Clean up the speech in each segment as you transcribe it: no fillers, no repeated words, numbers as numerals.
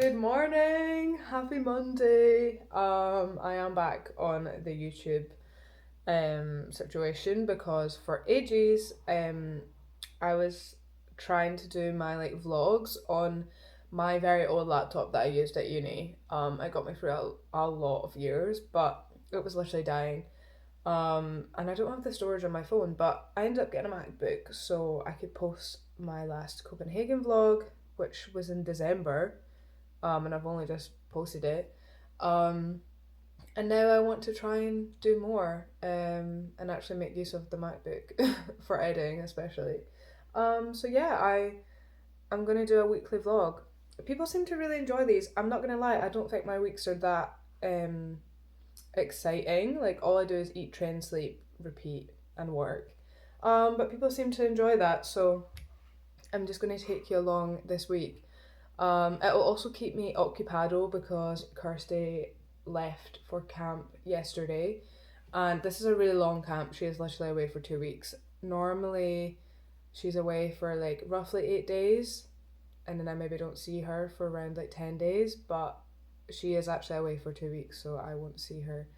Good morning, happy Monday. I am back on the YouTube situation because for ages I was trying to do my vlogs on my very old laptop that I used at uni. It got me through a lot of years, but it was literally dying. And I don't have the storage on my phone, but I ended up getting a MacBook so I could post my last Copenhagen vlog, which was in December, and I've only just posted it. And now I want to try and do more, and actually make use of the MacBook for editing, especially. So yeah, I'm gonna do a weekly vlog. People seem to really enjoy these. I'm not gonna lie, I don't think my weeks are that exciting. Like all I do is eat, train, sleep, repeat, and work. But people seem to enjoy that, so I'm just gonna take you along this week. It will also keep me occupado because Kirsty left for camp yesterday, and this is a really long camp. She is literally away for 2 weeks. Normally, she's away for like roughly 8 days, and then I maybe don't see her for around like 10 days, but she is actually away for 2 weeks, so I won't see her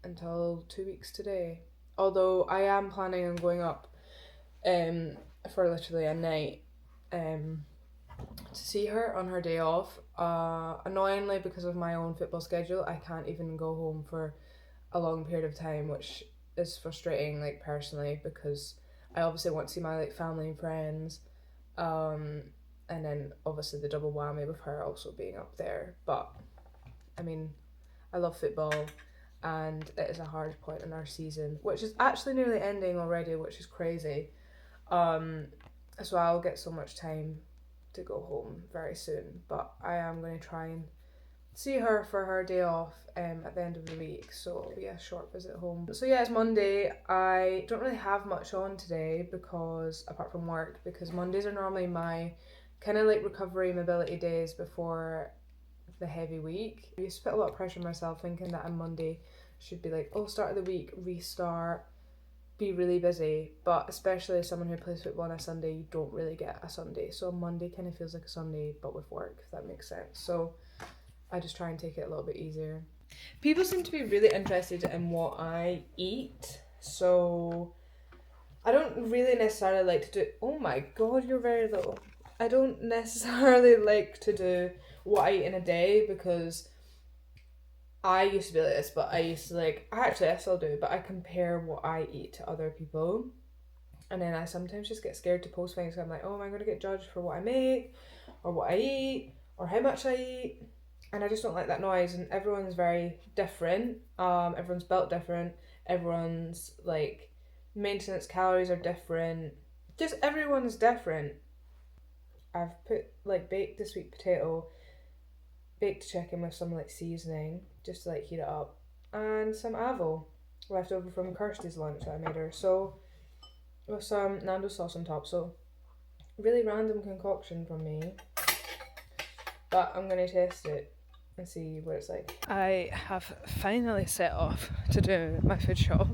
until 2 weeks today. Although I am planning on going up for literally a night to see her on her day off. Annoyingly, because of my own football schedule, I can't even go home for a long period of time, which is frustrating, like personally, because I obviously want to see my like family and friends, and then obviously the double whammy with her also being up there. But I mean, I love football, and it is a hard point in our season, which is actually nearly ending already, which is crazy. So I'll get so much time to go home very soon, but I am going to try and see her for her day off at the end of the week, so it'll be a short visit home. So yeah, it's Monday. I don't really have much on today because apart from work, because Mondays are normally my kind of like recovery mobility days before the heavy week. I used to put a lot of pressure on myself thinking that on Monday should be like, oh, start of the week, restart, be really busy, but especially as someone who plays football on a Sunday, you don't really get a Sunday. So a Monday kind of feels like a Sunday, but with work, if that makes sense. So I just try and take it a little bit easier. People seem to be really interested in what I eat, so I don't really necessarily like to do. Oh my god, you're very little. I don't necessarily like to do what I eat in a day because I used to be like this, but I used to I still do, but I compare what I eat to other people. And then I sometimes just get scared to post things. So I'm like, oh, am I going to get judged for what I make or what I eat or how much I eat? And I just don't like that noise. And everyone's very different. Everyone's built different. Everyone's like maintenance calories are different. Just everyone's different. I've put like baked this sweet potato, baked chicken with some like seasoning just to like heat it up, and some avo left over from Kirsty's lunch that I made her. So with some Nando sauce on top. So really random concoction from me, but I'm gonna test it and see what it's like. I have finally set off to do my food shop,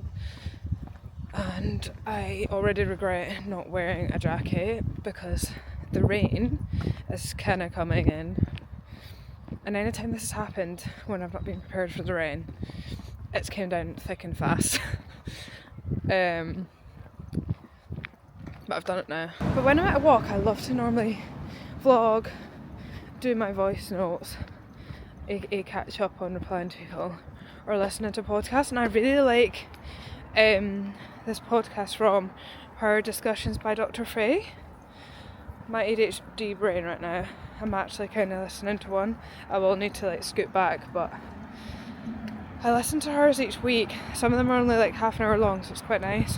and I already regret not wearing a jacket because the rain is kind of coming in. And anytime this has happened when I've not been prepared for the rain, it's came down thick and fast. But I've done it now. But when I'm at a walk, I love to normally vlog, do my voice notes, aka catch up on replying to people, or listening to podcasts. And I really like this podcast from Her Discussions by Dr. Frey. My ADHD brain right now, I'm actually kind of listening to one. I will need to like scoot back, but I listen to hers each week. Some of them are only like half an hour long, so it's quite nice.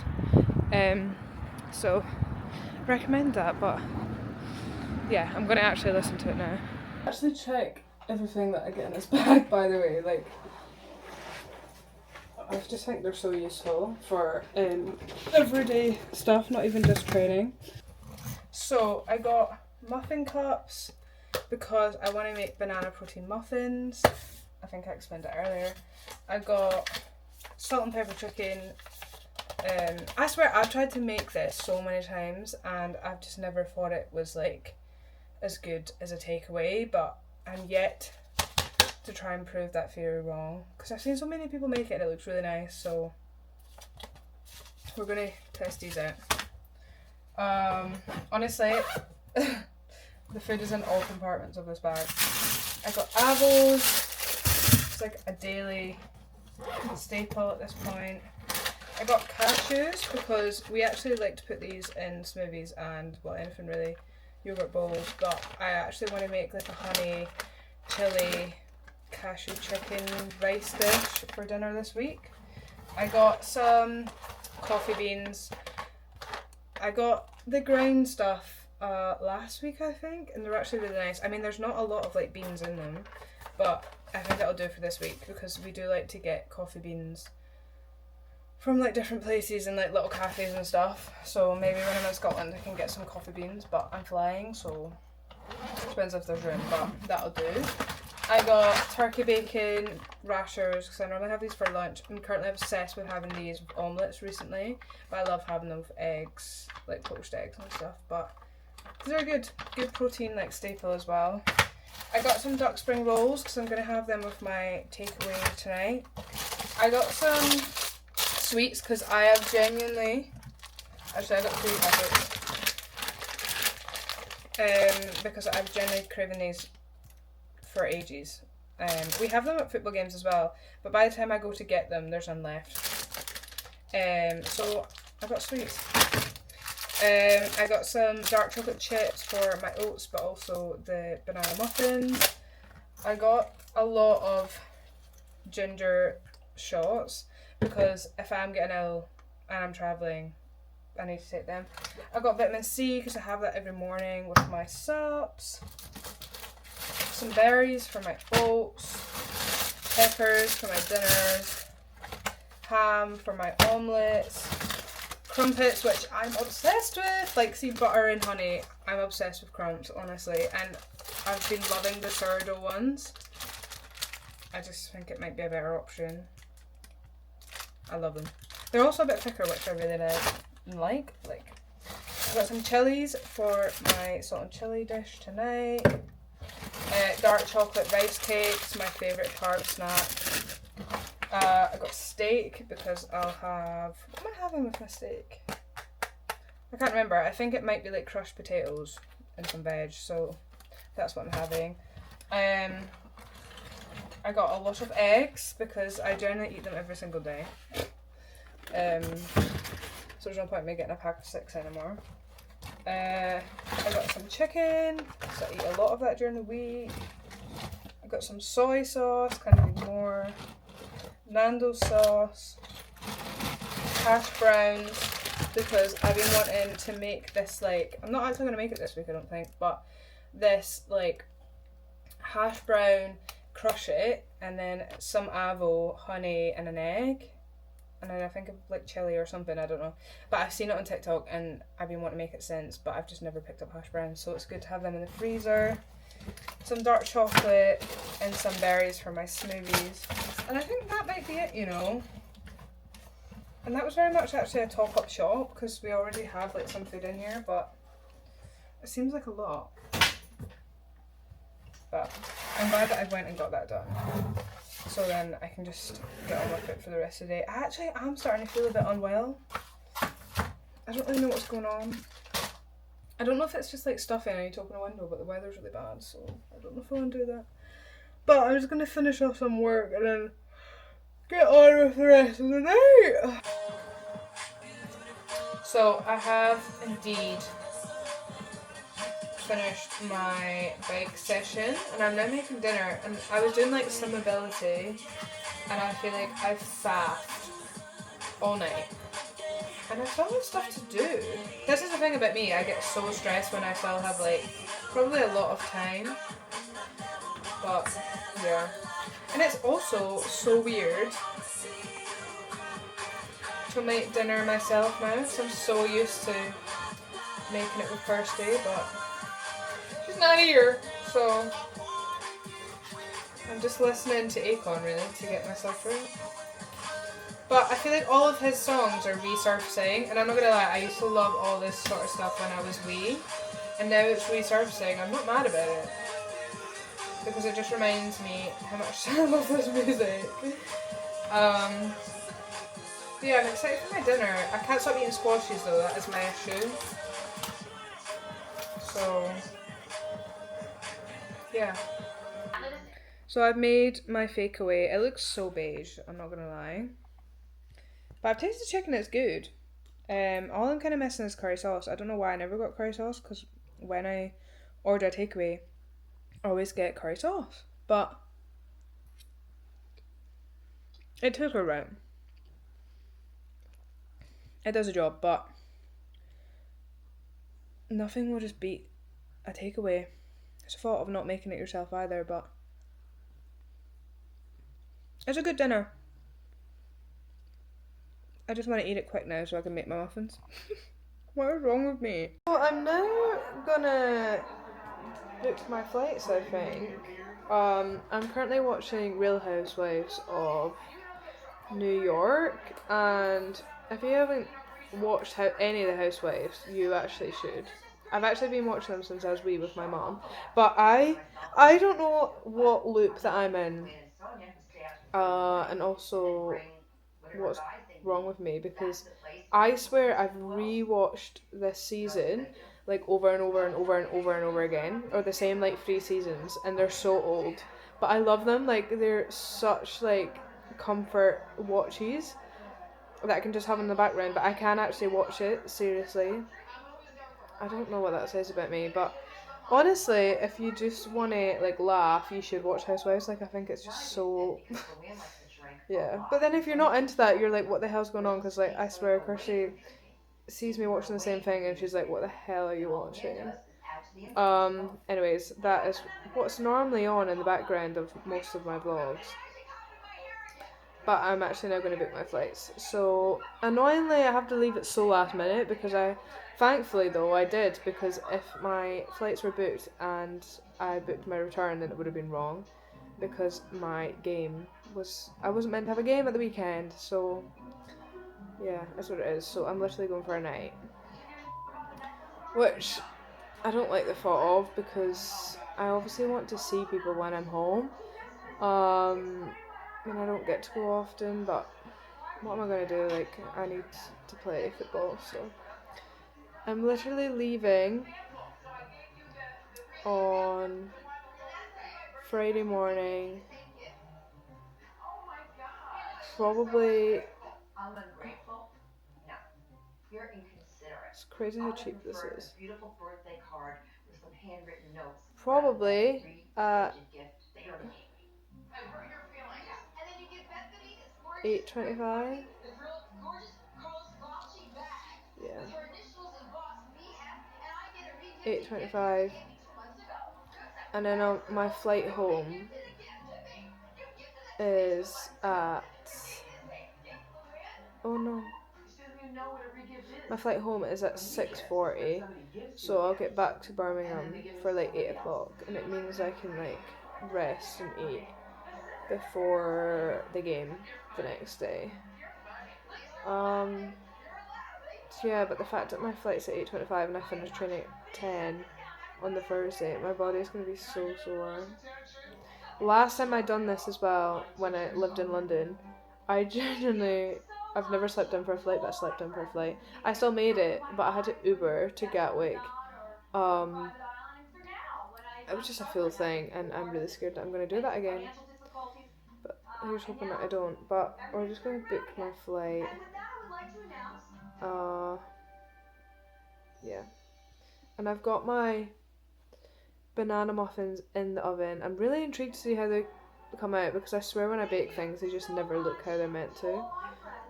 So I recommend that, but yeah, I'm going to actually listen to it now. Actually check everything that I get in this bag, by the way. Like, I just think they're so useful for everyday stuff, not even just training. So I got muffin cups because I want to make banana protein muffins. I think I explained it earlier. I got salt and pepper chicken. I swear I've tried to make this so many times and I've just never thought it was like as good as a takeaway, but I'm yet to try and prove that theory wrong, because I've seen so many people make it and it looks really nice, so we're going to test these out. Honestly, the food is in all compartments of this bag. I got avos. It's like a daily staple at this point. I got cashews because we actually like to put these in smoothies and, well, anything really, yogurt bowls, but I actually want to make like a honey chili cashew chicken rice dish for dinner this week. I got some coffee beans. I got the ground stuff last week, I think, and they're actually really nice. I mean, there's not a lot of like beans in them, but I think that'll do for this week because we do like to get coffee beans from like different places and like little cafes and stuff. So maybe when I'm in Scotland I can get some coffee beans, but I'm flying, so it depends if there's room, but that'll do. I got turkey bacon rashers because I normally have these for lunch. I'm currently obsessed with having these with omelettes recently, but I love having them with eggs, like poached eggs and stuff, but these are good protein like staple as well. I got some duck spring rolls because I'm going to have them with my takeaway tonight. I got some sweets because I have genuinely, actually I got 3 packets, because I've genuinely craving these for ages. We have them at football games as well, but by the time I go to get them, there's none left. So I got sweets. I got some dark chocolate chips for my oats, but also the banana muffins. I got a lot of ginger shots because if I'm getting ill and I'm travelling, I need to take them. I got vitamin C because I have that every morning with my sups. Some berries for my oats. Peppers for my dinners. Ham for my omelettes. Crumpets, which I'm obsessed with, like, see, butter and honey. I'm obsessed with crumpets, honestly, and I've been loving the sourdough ones. I just think it might be a better option. I love them. They're also a bit thicker, which I really like. I've got some chilies for my salt and chili dish tonight. Dark chocolate rice cakes, my favourite carb snack. I got steak because I'll have... What am I having with my steak? I can't remember. I think it might be like crushed potatoes and some veg, so that's what I'm having. I got a lot of eggs because I generally eat them every single day. So there's no point in me getting a pack of 6 anymore. I got some chicken, so I eat a lot of that during the week. I got some soy sauce, kind of need more. Nando sauce, hash browns, because I've been wanting to make this, like, I'm not actually going to make it this week, I don't think, but this, like, hash brown, crush it, and then some avo, honey, and an egg, and then I think of, like, chili or something, I don't know, but I've seen it on TikTok, and I've been wanting to make it since, but I've just never picked up hash browns, so it's good to have them in the freezer. Some dark chocolate and some berries for my smoothies. And I think that might be it, you know. And that was very much actually a top-up shop because we already have like some food in here, but it seems like a lot. But I'm glad that I went and got that done. So then I can just get on with it for the rest of the day. I actually am starting to feel a bit unwell. I don't really know what's going on. I don't know if it's just like stuffy and I need to open a window, but the weather's really bad, so I don't know if I want to do that. But I'm just going to finish off some work and then get on with the rest of the night. So I have indeed finished my bike session and I'm now making dinner, and I was doing like some mobility and I feel like I've faffed all night. And I still have stuff to do. This is the thing about me, I get so stressed when I still have like probably a lot of time. But yeah. And it's also so weird to make dinner myself now, so I'm so used to making it with Kirsty, but she's not here, so I'm just listening to Akon really to get myself through. But I feel like all of his songs are resurfacing, and I'm not gonna lie, I used to love all this sort of stuff when I was wee. and now it's resurfacing. I'm not mad about it because it just reminds me how much I love this music. Yeah, I'm excited for my dinner. I can't stop eating squashes though, that is my issue. So, yeah. So I've made my fake away. It looks so beige, I'm not gonna lie. But I've tasted the chicken, it's good. All I'm kind of missing is curry sauce. I don't know why I never got curry sauce, because when I order a takeaway, I always get curry sauce. But it took her right. It does a job, but nothing will just beat a takeaway. It's a fault of not making it yourself either, but it's a good dinner. I just want to eat it quick now so I can make my muffins. What is wrong with me? Well, I'm now gonna book my flights, I think. I'm currently watching Real Housewives of New York, and if you haven't watched any of the Housewives, you actually should. I've actually been watching them since I was wee with my mom, but I don't know what loop that I'm in, and also what's wrong with me, because I swear I've rewatched this season like over and over and over and over and over again, or the same like 3 seasons, and they're so old, but I love them. Like, they're such like comfort watches that I can just have in the background, but I can actually watch it seriously. I don't know what that says about me, but honestly, if you just want to like laugh, you should watch Housewives. Like, I think it's just so yeah. But then if you're not into that, you're like, what the hell's going on? Because like, I swear Kirsty sees me watching the same thing and she's like, what the hell are you watching? Anyways, that is what's normally on in the background of most of my vlogs. But I'm actually now going to book my flights. So, annoyingly, I have to leave it so last minute, because thankfully though, I did, because if my flights were booked and I booked my return, then it would have been wrong, because my game I wasn't meant to have a game at the weekend, so yeah, that's what it is. So I'm literally going for a night, which I don't like the thought of, because I obviously want to see people when I'm home. And I don't get to go often, but what am I going to do? Like, I need to play football, so I'm literally leaving on Friday morning. Probably. It's crazy how cheap this is. Probably at 8:25. Yeah. 8:25. And then my flight home is at. Oh no. My flight home is at 6:40, so I'll get back to Birmingham for like 8 o'clock, and it means I can like rest and eat before the game the next day. So yeah, but the fact that my flight's at 8:25 and I finish training at 10 on the Thursday, my body's gonna be so sore. Last time I done this as well, when I lived in London, I've never slept in for a flight, but I slept in for a flight. I still made it, but I had to Uber to Gatwick. It was just a full thing, and I'm really scared that I'm going to do that again. But here's hoping that I don't. But we're just going to book my flight. Yeah. And I've got my banana muffins in the oven. I'm really intrigued to see how they come out, because I swear when I bake things, they just never look how they're meant to.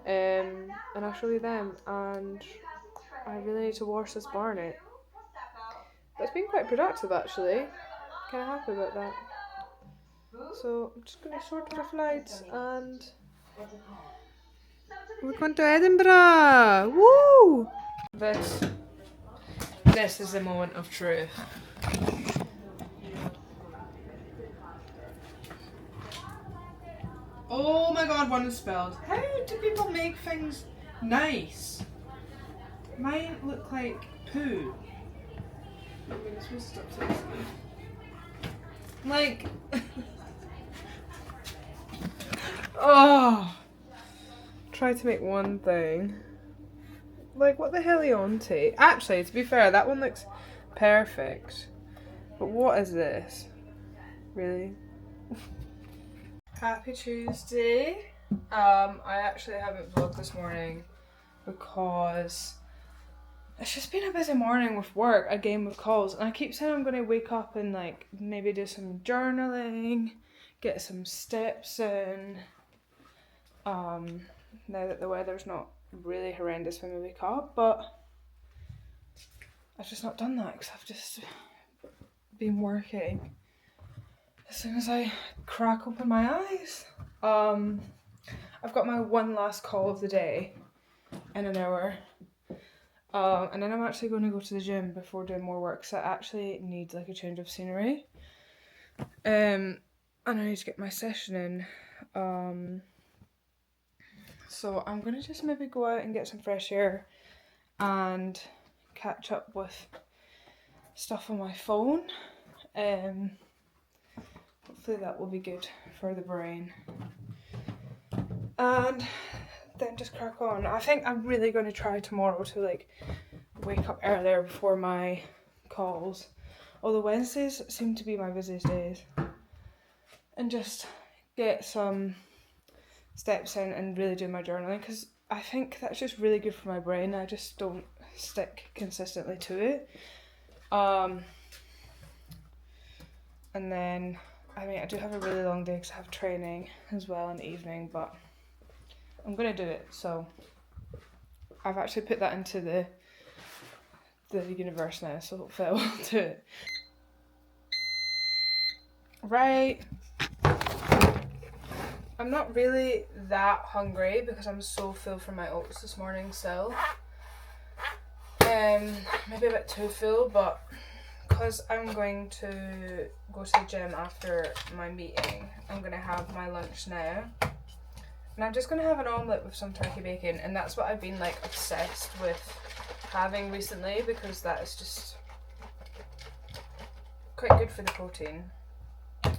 And I'll show you them, and I really need to wash this barnet. But it's been quite productive actually. Kind of happy about that. So I'm just going to sort the flights, and we're going to Edinburgh. Woo! This is the moment of truth. Oh my god, one is spilled. How do people make things nice? Mine look like poo. I'm gonna supposed to stop texting. Like, oh, try to make one thing. Like, what the hell are you on to? Actually, to be fair, that one looks perfect. But what is this? Really? Happy Tuesday. I actually haven't vlogged this morning because it's just been a busy morning with work, a game with calls, and I keep saying I'm going to wake up and like maybe do some journaling, get some steps in. Now that the weather's not really horrendous when we wake up, but I've just not done that because I've just been working. As soon as I crack open my eyes, I've got my one last call of the day in an hour. And then I'm actually going to go to the gym before doing more work, so I actually need like a change of scenery. And I need to get my session in. So I'm going to just maybe go out and get some fresh air and catch up with stuff on my phone. Hopefully that will be good for the brain. And then just crack on. I think I'm really going to try tomorrow to like wake up earlier before my calls. Although Wednesdays seem to be my busiest days. And just get some steps in and really do my journaling, because I think that's just really good for my brain. I just don't stick consistently to it. And then, I mean, I do have a really long day because I have training as well in the evening, but I'm going to do it. So I've actually put that into the universe now, so hopefully I will do it. Right. I'm not really that hungry because I'm so full from my oats this morning still. Maybe a bit too full, but because I'm going to go to the gym after my meeting, I'm going to have my lunch now. And I'm just going to have an omelette with some turkey bacon, and that's what I've been like obsessed with having recently, because that is just quite good for the protein.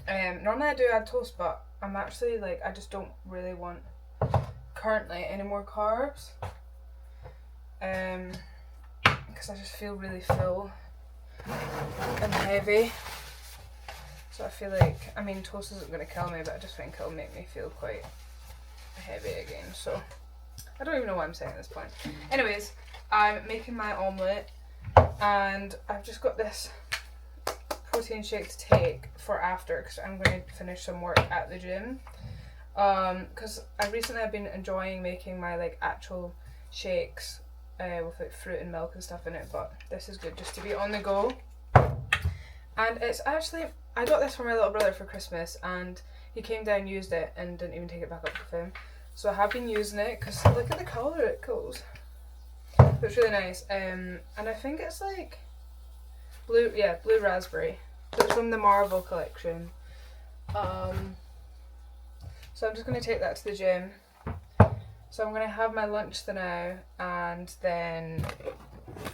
Normally I do add toast, but I'm actually like, I just don't really want currently any more carbs. Because I just feel really full and heavy. So I feel like, I mean, toast isn't going to kill me, but I just think it'll make me feel quite heavy again. So I don't even know why I'm saying at this point. Anyways, I'm making my omelette, and I've just got this protein shake to take for after, because I'm going to finish some work at the gym. Because I've been enjoying making my like actual shakes with like fruit and milk and stuff in it, but this is good just to be on the go. And it's actually, I got this for my little brother for Christmas, and he came down, used it, and didn't even take it back up with him. So I have been using it because look at the colour it goes. It's really nice. And I think it's like blue raspberry. So it's from the Marvel collection. So I'm just going to take that to the gym. So I'm going to have my lunch now, and then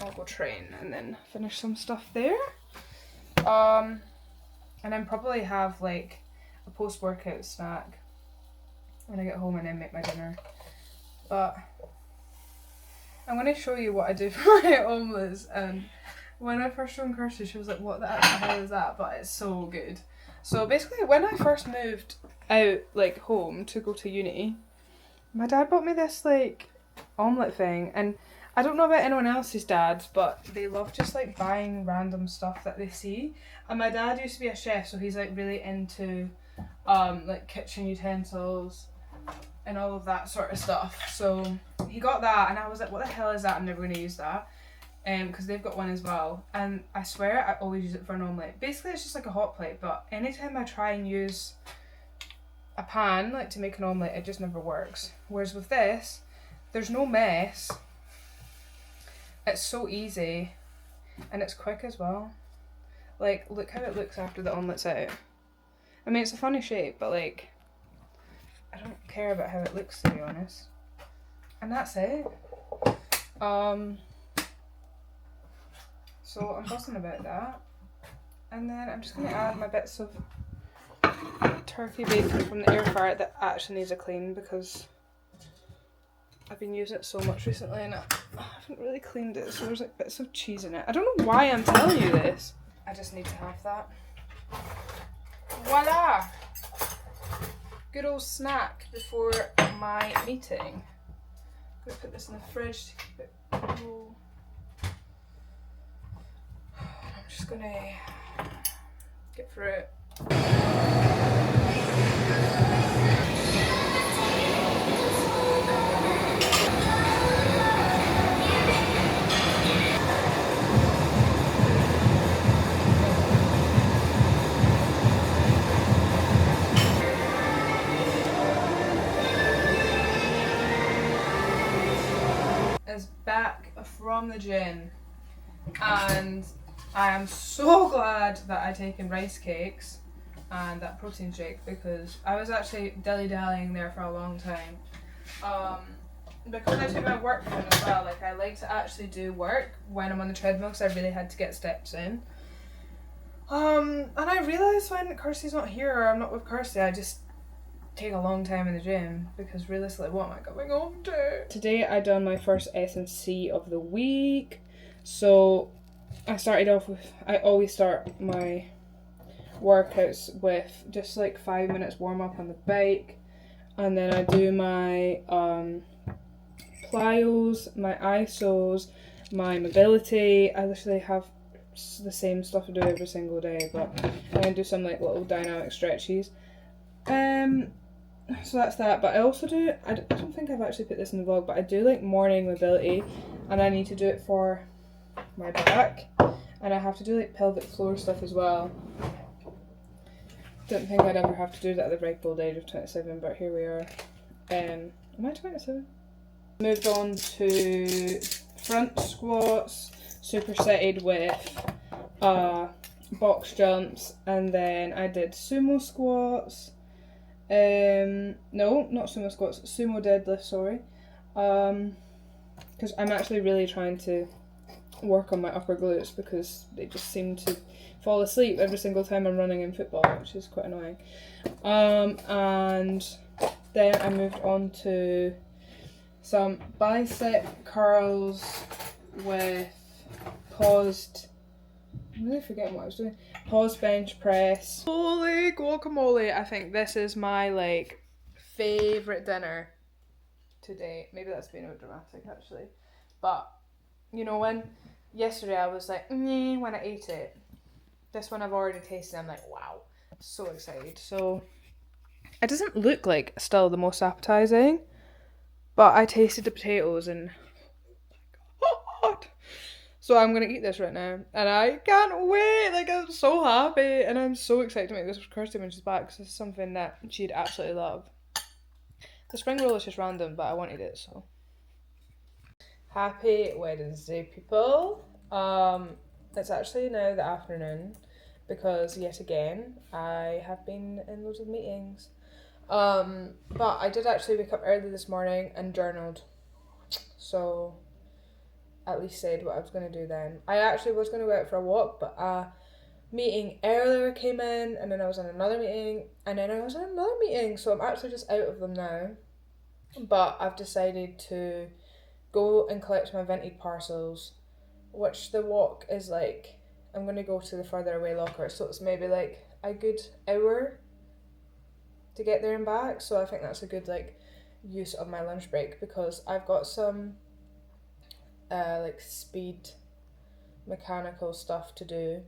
I'll go train and then finish some stuff there. And then probably have like a post-workout snack when I get home and then make my dinner. But I'm going to show you what I do for my omelettes. And when I first showed Kirsty, she was like, what the hell is that? But it's so good. So basically, when I first moved out, like, home to go to uni, my dad bought me this, like, omelette thing. And I don't know about anyone else's dads, but they love just, like, buying random stuff that they see. And my dad used to be a chef, so he's, like, really into, like, kitchen utensils and all of that sort of stuff. So he got that, and I was like, what the hell is that? I'm never going to use that. Because they've got one as well, and I swear I always use it for an omelette. Basically it's just like a hot plate, but anytime I try and use a pan like to make an omelette, it just never works. Whereas with this, there's no mess, it's so easy, and it's quick as well. Like, look how it looks after the omelette's out. I mean, it's a funny shape, but like, I don't care about how it looks, to be honest. And that's it. So I'm buzzing about that. And then I'm just going to add my bits of turkey bacon from the air fryer that actually needs a clean because I've been using it so much recently and I haven't really cleaned it, so there's like bits of cheese in it. I don't know why I'm telling you this. I just need to have that. Voila! Good old snack before my meeting. I'm going to put this in the fridge to keep it cool. I'm just going to get through it. Is back from the gym and I am so glad that I've taken rice cakes and that protein shake because I was actually dilly-dallying there for a long time. Because I took my work phone as well, like I like to actually do work when I'm on the treadmill because I really had to get steps in. And I realised when Kirsty's not here or I'm not with Kirsty, I just take a long time in the gym because realistically, what am I going home to? Today I done my first S&C of the week. So I started off with, I always start my workouts with just like 5 minutes warm up on the bike, and then I do my plyos, my isos, my mobility. I literally have the same stuff to do every single day, but I'm gonna do some like little dynamic stretches. So that's that, but I also do, I don't think I've actually put this in the vlog, but I do like morning mobility, and I need to do it for my back, and I have to do like pelvic floor stuff as well. Didn't think I'd ever have to do that at the ripe old age of 27, but here we are. Am I 27? Moved on to front squats, supersetted with box jumps, and then I did sumo squats. No, not sumo squats, sumo deadlift, sorry. Because I'm actually really trying to work on my upper glutes because they just seem to fall asleep every single time I'm running in football, which is quite annoying. And then I moved on to some bicep curls with paused, I'm really forgetting what I was doing. Pause bench press. Holy guacamole! I think this is my like favourite dinner today. Maybe that's being a bit dramatic actually. But you know when yesterday I was like when I ate it. This one I've already tasted, I'm like, wow. So excited. So it doesn't look like still the most appetizing, but I tasted the potatoes and so I'm gonna eat this right now, and I can't wait. Like I'm so happy, and I'm so excited to make this with Kirsty when she's back because it's something that she'd absolutely love. The spring roll is just random, but I wanted it, so. Happy Wednesday, people. It's actually now the afternoon because yet again I have been in loads of meetings. But I did actually wake up early this morning and journaled, so at least said what I was going to do then. I actually was going to go out for a walk, but a meeting earlier came in, and then I was in another meeting, and then I was in another meeting, so I'm actually just out of them now. But I've decided to go and collect my vintage parcels, which the walk is like, I'm going to go to the further away locker, so it's maybe like a good hour to get there and back, so I think that's a good like use of my lunch break because I've got some like speed mechanical stuff to do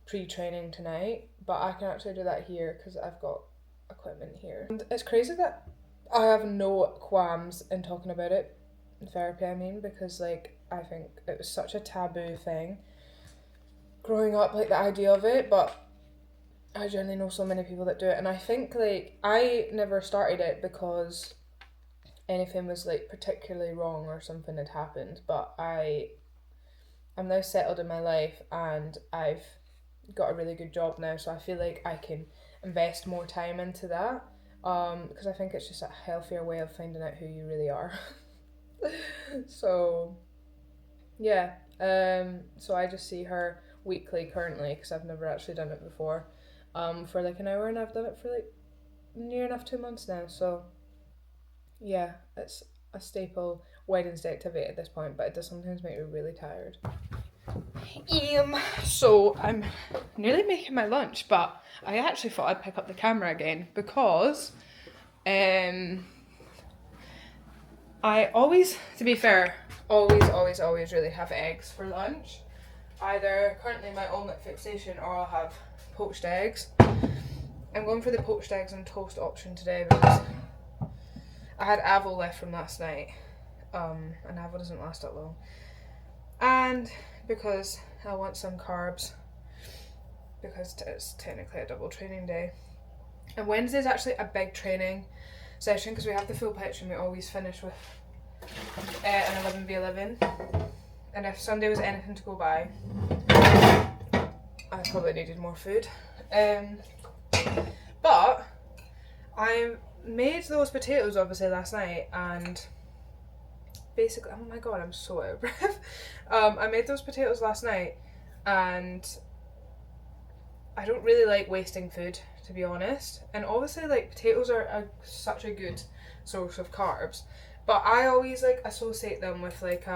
pre-training tonight, but I can actually do that here because I've got equipment here. And it's crazy that I have no qualms in talking about it in therapy, I mean, because like I think it was such a taboo thing growing up, like the idea of it, but I generally know so many people that do it, and I think like I never started it because anything was like particularly wrong or something had happened, but I'm now settled in my life and I've got a really good job now, so I feel like I can invest more time into that because I think it's just a healthier way of finding out who you really are. So yeah, So I just see her weekly currently because I've never actually done it before, for like an hour, and I've done it for like near enough 2 months now. So yeah, it's a staple Wednesday activity at this point, but it does sometimes make me really tired. So I'm nearly making my lunch, but I actually thought I'd pick up the camera again because I always, to be fair, always really have eggs for lunch. Either currently my omelette fixation or I'll have poached eggs. I'm going for the poached eggs and toast option today because I had avo left from last night, and avo doesn't last that long, and because I want some carbs because it's technically a double training day. And Wednesday is actually a big training session because we have the full pitch and we always finish with an 11v11. And if Sunday was anything to go by, I probably needed more food. But I made those potatoes obviously last night, and basically, oh my god, I'm so out of breath. I made those potatoes last night, and I don't really like wasting food, to be honest. And obviously, like, potatoes are such a good source of carbs, but I always like associate them with like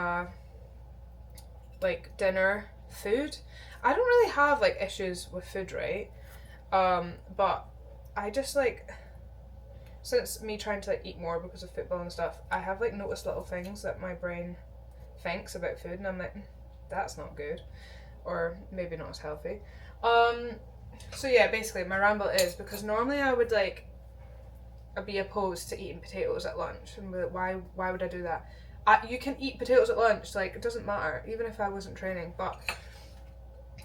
dinner food. I don't really have like issues with food, right? But I just like, since me trying to like eat more because of football and stuff, I have like noticed little things that my brain thinks about food, and I'm like, that's not good, or maybe not as healthy. So yeah, basically my ramble is because normally I would like be opposed to eating potatoes at lunch, and be like, why would I do that? You can eat potatoes at lunch, like, it doesn't matter, even if I wasn't training. But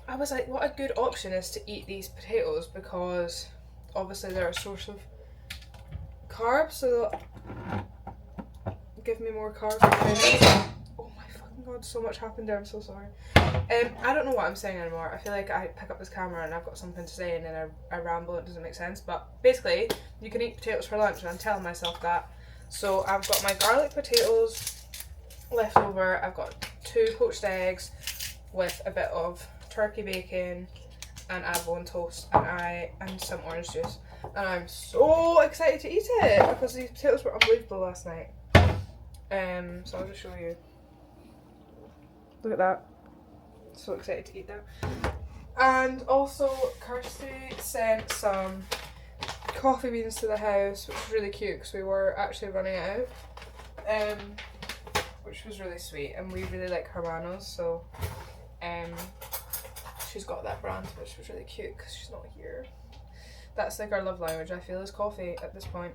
I was like, what a good option is to eat these potatoes because obviously they're a source of carbs, so give me more carbs. Oh my fucking god, so much happened there, I'm so sorry. I don't know what I'm saying anymore. I feel like I pick up this camera and I've got something to say and then I ramble and it doesn't make sense. But basically, you can eat potatoes for lunch, and I'm telling myself that. So I've got my garlic potatoes left over. I've got 2 poached eggs with a bit of turkey bacon and avo and toast, and some orange juice. And I'm so excited to eat it because these potatoes were unbelievable last night. So I'll just show you. Look at that. So excited to eat that. And also, Kirsty sent some coffee beans to the house, which was really cute because we were actually running out. Which was really sweet, and we really like Hermanos, so she's got that brand, which was really cute because she's not here. That's like our love language, I feel, is coffee at this point.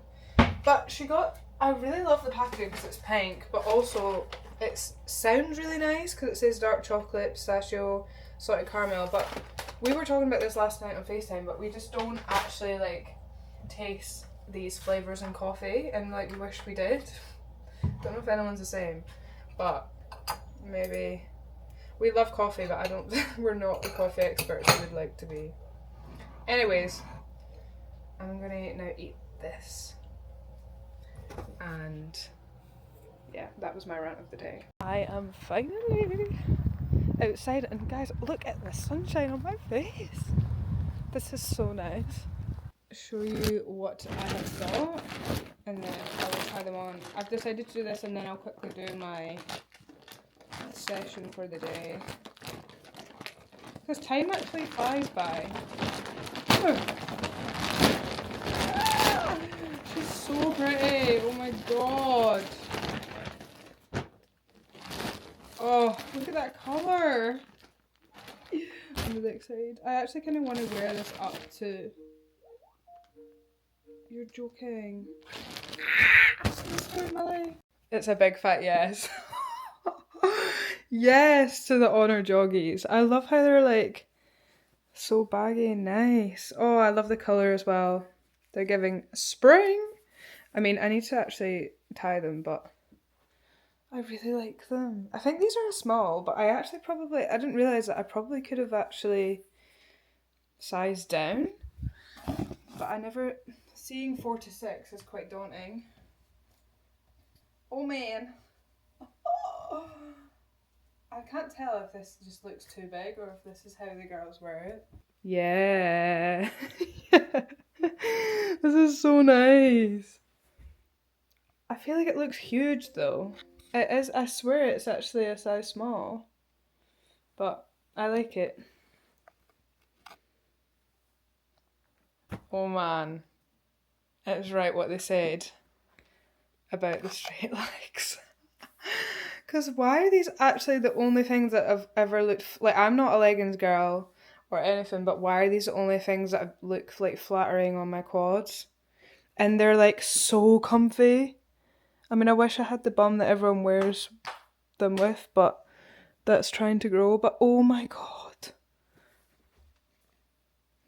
But I really love the packaging because it's pink, but also it sounds really nice because it says dark chocolate, pistachio, salted caramel. But we were talking about this last night on FaceTime, but we just don't actually like taste these flavours in coffee, and like we wish we did. Don't know if anyone's the same, but maybe. We love coffee, but we're not the coffee experts we would like to be. Anyways, I'm gonna now eat this. And yeah, that was my rant of the day. I am finally outside, and guys, look at the sunshine on my face. This is so nice. Show you what I have got, and then I will try them on. I've decided to do this, and then I'll quickly do my session for the day. Because time actually flies by. She's so pretty. Oh my god. Oh, look at that colour. I'm really excited. I actually kind of want to wear this up to... You're joking. It's a big fat yes. Yes to the Honor joggies. I love how they're like so baggy and nice. Oh, I love the colour as well. They're giving spring. I mean, I need to actually tie them, but I really like them. I think these are small, but I didn't realise that I probably could have actually sized down. But seeing 4 to 6 is quite daunting. Oh man. I can't tell if this just looks too big or if this is how the girls wear it. Yeah. This is so nice. I feel like it looks huge though. It is, I swear it's actually a size small. But I like it. Oh man. It was right what they said about the straight legs. Because why are these actually the only things that have ever looked like? I'm not a leggings girl or anything, but why are these the only things that look like flattering on my quads? And they're like so comfy. I mean, I wish I had the bum that everyone wears them with, but that's trying to grow. But oh my god.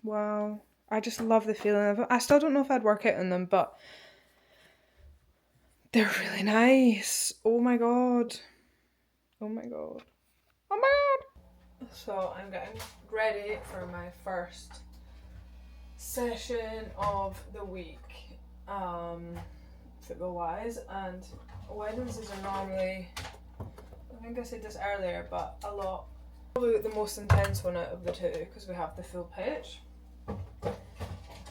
Wow. I just love the feeling of them. I still don't know if I'd work out in them, but they're really nice. Oh my god. Oh my god. Oh my god. So I'm getting ready for my first session of the week, football wise, and Wednesdays are normally, I think I said this earlier, but a lot, probably the most intense one out of the two because we have the full pitch.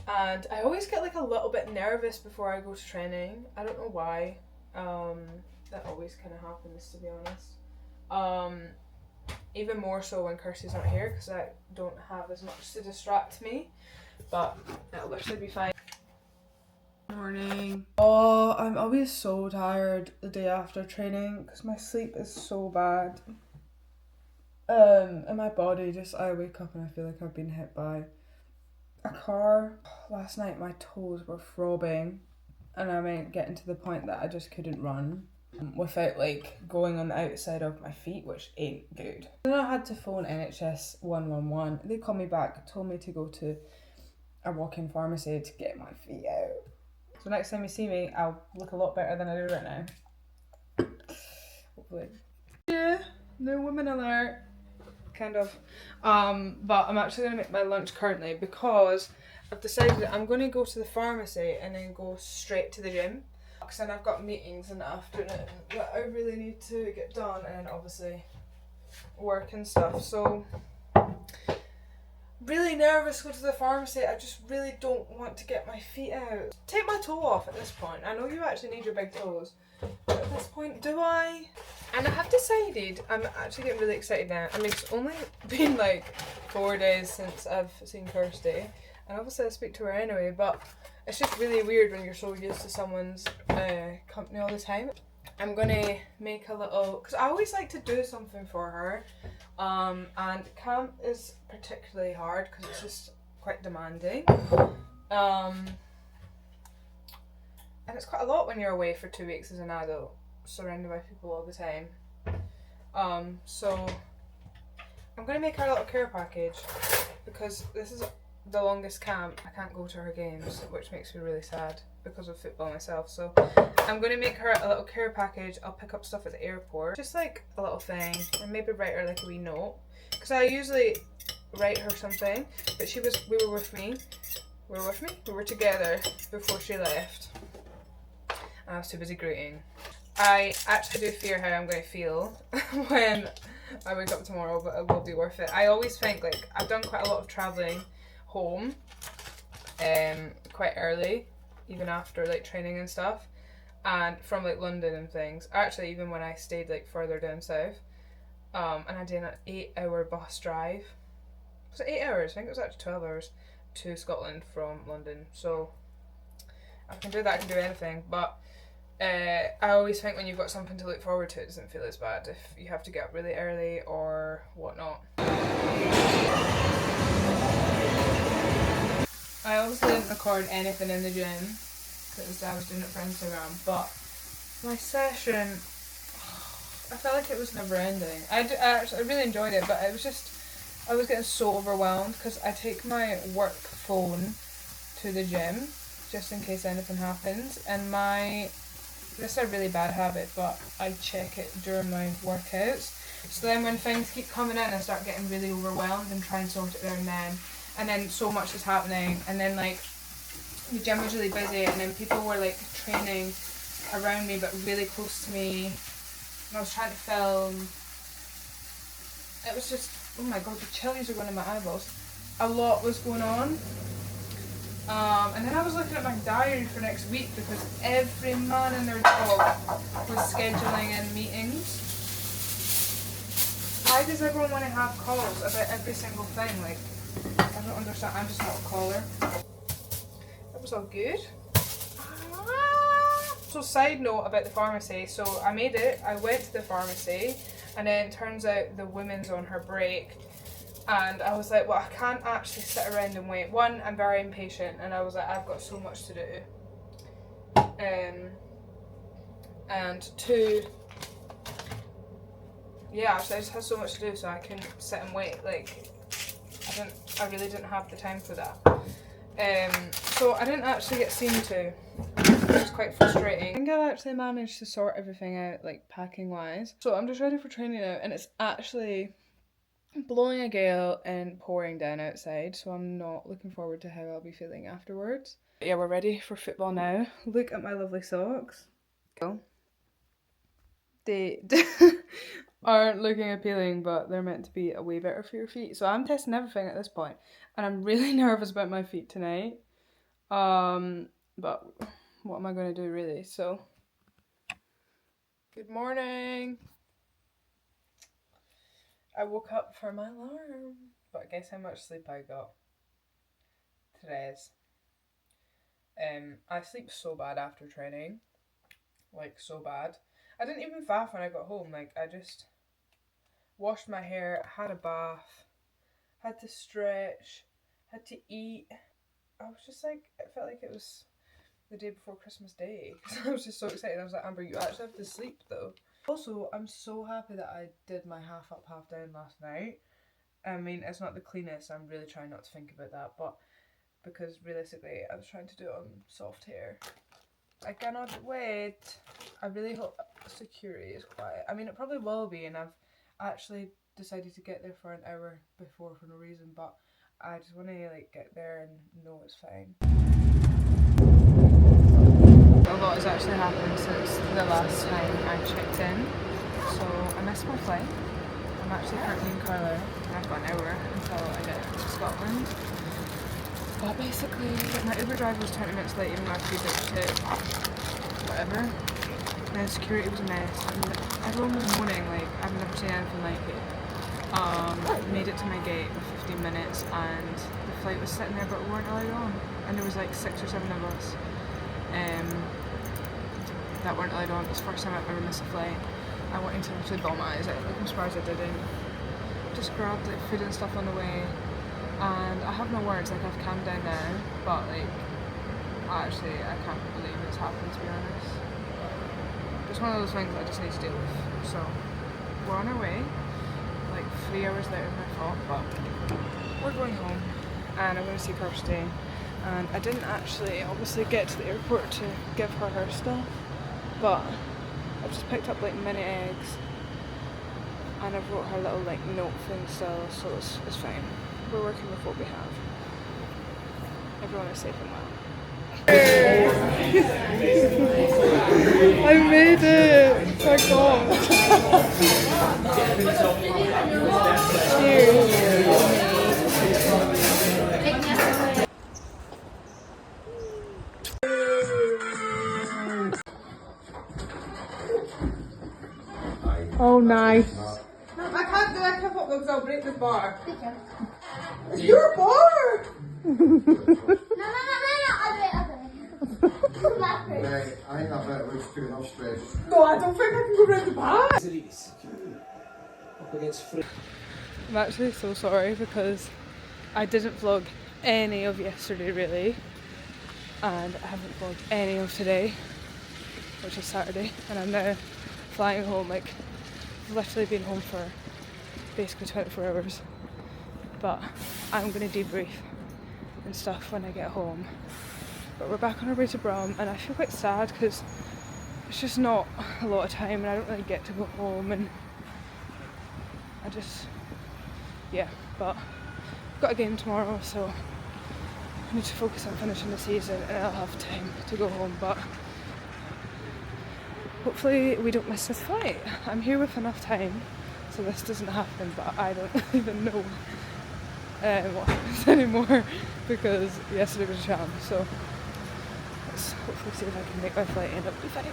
And I always get like a little bit nervous before I go to training. I don't know why. That always kind of happens, to be honest. Even more so when Kirsty's not here because I don't have as much to distract me. But it'll literally be fine. Morning. Oh, I'm always so tired the day after training because my sleep is so bad. And my body just, I wake up and I feel like I've been hit by a car. Last night my toes were throbbing and I mean getting to the point that I just couldn't run without like going on the outside of my feet, which ain't good. Then I had to phone NHS 111. They called me back, told me to go to a walk-in pharmacy to get my feet out. So next time you see me, I'll look a lot better than I do right now. Hopefully. Yeah, no women alert. Kind of. But I'm actually going to make my lunch currently because I've decided I'm going to go to the pharmacy and then go straight to the gym. Because then I've got meetings in the afternoon that I really need to get done and obviously work and stuff. So really nervous to go to the pharmacy. I just really don't want to get my feet out. Take my toe off at this point. I know you actually need your big toes. But at this point, do I? And I have decided, I'm actually getting really excited now. I mean, it's only been like 4 days since I've seen Kirsty. And obviously I speak to her anyway, but it's just really weird when you're so used to someone's company all the time. I'm gonna make a little, because I always like to do something for her. And camp is particularly hard because it's just quite demanding. And it's quite a lot when you're away for 2 weeks as an adult, surrounded by people all the time. So I'm gonna make her a little care package because this is the longest camp. I can't go to her games, which makes me really sad because of football myself. So I'm gonna make her a little care package. I'll pick up stuff at the airport, just like a little thing, and maybe write her like a wee note. Because I usually write her something, but we were together before she left. I was too busy greeting. I actually do fear how I'm going to feel when I wake up tomorrow, but it will be worth it. I always think, like, I've done quite a lot of travelling home quite early, even after like training and stuff, and from like London and things. Actually, even when I stayed like further down south, and I did an 8-hour bus drive. Was it 8 hours? I think it was actually 12 hours to Scotland from London. So I can do that, I can do anything, but I always think when you've got something to look forward to, it doesn't feel as bad if you have to get up really early or whatnot. I obviously didn't record anything in the gym because I was doing it for Instagram, but my session, I felt like it was never ending. I really enjoyed it, but it was just, I was getting so overwhelmed because I take my work phone to the gym just in case anything happens, and this is a really bad habit, but I check it during my workouts. So then when things keep coming in, I start getting really overwhelmed and try and sort it there and then so much is happening, and then like the gym was really busy, and then people were like training around me but really close to me, and I was trying to film it was just, oh my god, the chilies are going in my eyeballs. A lot was going on. And then I was looking at my diary for next week because every man and their dog was scheduling in meetings. Why does everyone want to have calls about every single thing? Like, I don't understand. I'm just not a caller. That was all good. So side note about the pharmacy. So I made it. I went to the pharmacy and then turns out the woman's on her break. And I was like, well, I can't actually sit around and wait. One, I'm very impatient, and I was like, I've got so much to do. And two, yeah, actually I just had so much to do, so I couldn't sit and wait. Like, I really didn't have the time for that. So I didn't actually get seen to, which is quite frustrating. I think I've actually managed to sort everything out, like packing wise. So I'm just ready for training now, and it's actually blowing a gale and pouring down outside, so I'm not looking forward to how I'll be feeling afterwards. But yeah, we're ready for football now. Look at my lovely socks. Go. They aren't looking appealing, but they're meant to be a way better for your feet. So I'm testing everything at this point, and I'm really nervous about my feet tonight. But what am I going to do really? So, good morning. I woke up for my alarm, but guess how much sleep I got? Today's. I sleep so bad after training, like so bad. I didn't even faff when I got home. Like, I just washed my hair, had a bath, had to stretch, had to eat. I was just like, it felt like it was the day before Christmas Day because I was just so excited. I was like, Amber, you actually have to sleep though. Also, I'm so happy that I did my half up, half down last night. I mean, it's not the cleanest. I'm really trying not to think about that, but because realistically, I was trying to do it on soft hair. I cannot wait. I really hope security is quiet. I mean, it probably will be, and I've actually decided to get there for an hour before for no reason, but I just want to like get there and know it's fine. A lot has actually happened since the last time I checked in. So I missed my flight. I'm actually currently in Carlisle and I've got an hour until I get to Scotland. But basically, my Uber driver was 20 minutes late even though I pre-booked it. Whatever. And then security was a mess and everyone was moaning like I've never seen anything like it. Made it to my gate in 15 minutes and the flight was sitting there but we weren't allowed on. And there was like 6 or 7 of us. That weren't allowed on. It was the first time I've ever missed a flight. I wanted to actually bawl my eyes out. Like, I'm surprised I didn't. Just grabbed like food and stuff on the way, and I have no words. Like, I've calmed down now, but like I can't believe it's happened, to be honest. Just one of those things I just need to deal with. So we're on our way. Like 3 hours later than I thought, but we're going home, and I'm going to see Kirsty. And I didn't actually obviously get to the airport to give her stuff, but I've just picked up like mini eggs and I've wrote her little like note thing still, so it's fine. We're working with what we have. Everyone is safe and well. I made it! My god! Cheers! Oh, nice. No, I can't do that because I'll break the bar. It's your bar! No, I'll do it. Right, I think that bit was too enough stress. No, I don't think I can go round the bar. I'm actually so sorry because I didn't vlog any of yesterday really, and I haven't vlogged any of today, which is Saturday, and I'm now flying home. Like, I've literally been home for basically 24 hours, but I'm going to debrief and stuff when I get home. But we're back on our way to Brum, and I feel quite sad because it's just not a lot of time and I don't really get to go home, and I just, yeah, but I've got a game tomorrow, so I need to focus on finishing the season and I'll have time to go home, but hopefully we don't miss this flight. I'm here with enough time so this doesn't happen, but I don't even know what happens anymore because yesterday was a sham. So let's hopefully see if I can make my flight and it'll be fine.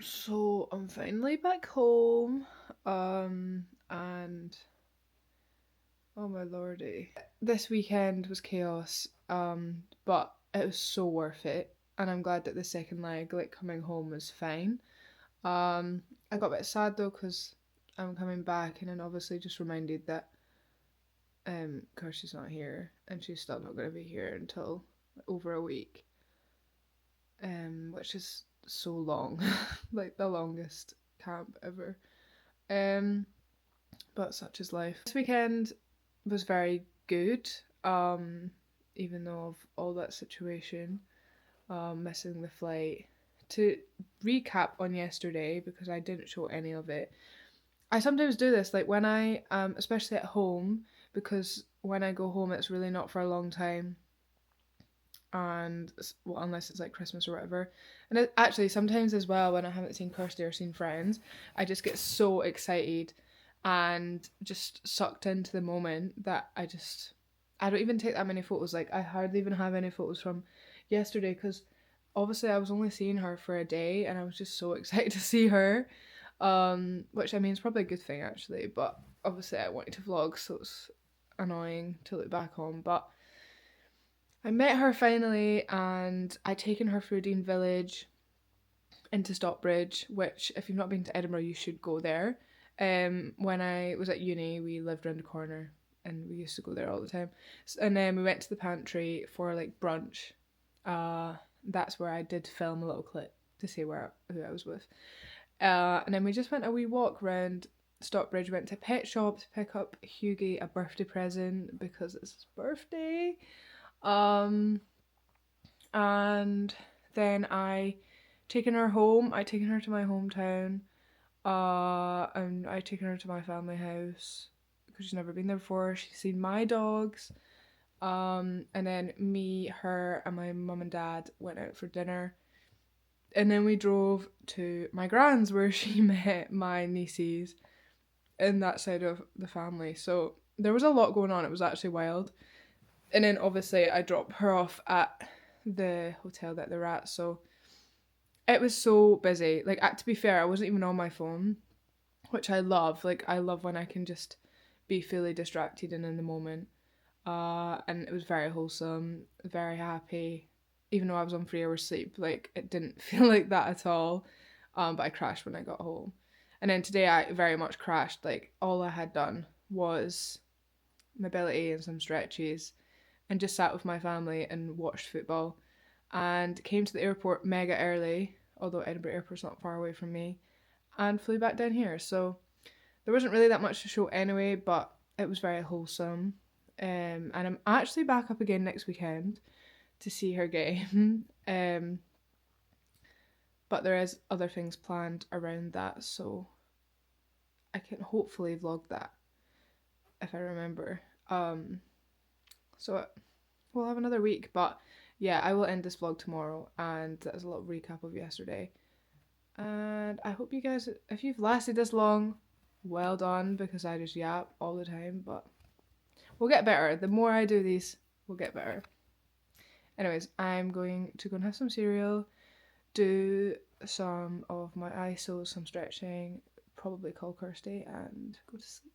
So I'm finally back home, and oh my lordy, this weekend was chaos, but it was so worth it, and I'm glad that the second leg, like coming home, was fine. I got a bit sad though because I'm coming back, and then obviously just reminded that Kirsty's not here, and she's still not going to be here until over a week, which is so long, like the longest camp ever. But such is life. This weekend was very good, even though of all that situation, missing the flight. To recap on yesterday, because I didn't show any of it, I sometimes do this, like when I, especially at home, because when I go home, it's really not for a long time, and well, unless it's like Christmas or whatever. And actually, sometimes as well, when I haven't seen Kirsty or seen friends, I just get so excited and just sucked into the moment that I don't even take that many photos. Like I hardly even have any photos from yesterday because obviously I was only seeing her for a day and I was just so excited to see her. Which I mean is probably a good thing actually, but obviously I wanted to vlog, so it's annoying to look back on. But I met her finally, and I'd taken her through Dean Village into Stockbridge, which if you've not been to Edinburgh, you should go there. When I was at uni, we lived around the corner, and we used to go there all the time. And then we went to the pantry for like brunch. That's where I did film a little clip to say who I was with. And then we just went a wee walk around Stockbridge. Went to a pet shop to pick up Hughie a birthday present because it's his birthday. And then I taken her home. I taken her to my hometown. And I taken her to my family house because she's never been there before. She's seen my dogs. And then me, her, and my mum and dad went out for dinner. And then we drove to my grand's where she met my nieces in that side of the family. So there was a lot going on. It was actually wild. And then obviously I dropped her off at the hotel that they're at. So it was so busy. Like, to be fair, I wasn't even on my phone, which I love. Like, I love when I can just be fully distracted and in the moment. And it was very wholesome, very happy. Even though I was on 3 hours sleep, like, it didn't feel like that at all. But I crashed when I got home. And then today I very much crashed. Like, all I had done was mobility and some stretches and just sat with my family and watched football and came to the airport mega early, although Edinburgh Airport's not far away from me, and flew back down here. So there wasn't really that much to show anyway, but it was very wholesome. And I'm actually back up again next weekend to see her game. But there is other things planned around that, so I can hopefully vlog that if I remember. So we'll have another week, but yeah, I will end this vlog tomorrow, and that's a little recap of yesterday. And I hope you guys, if you've lasted this long, well done, because I just yap all the time, but we'll get better. The more I do these, we'll get better. Anyways, I'm going to go and have some cereal, do some of my ISO, some stretching, probably call Kirsty, and go to sleep.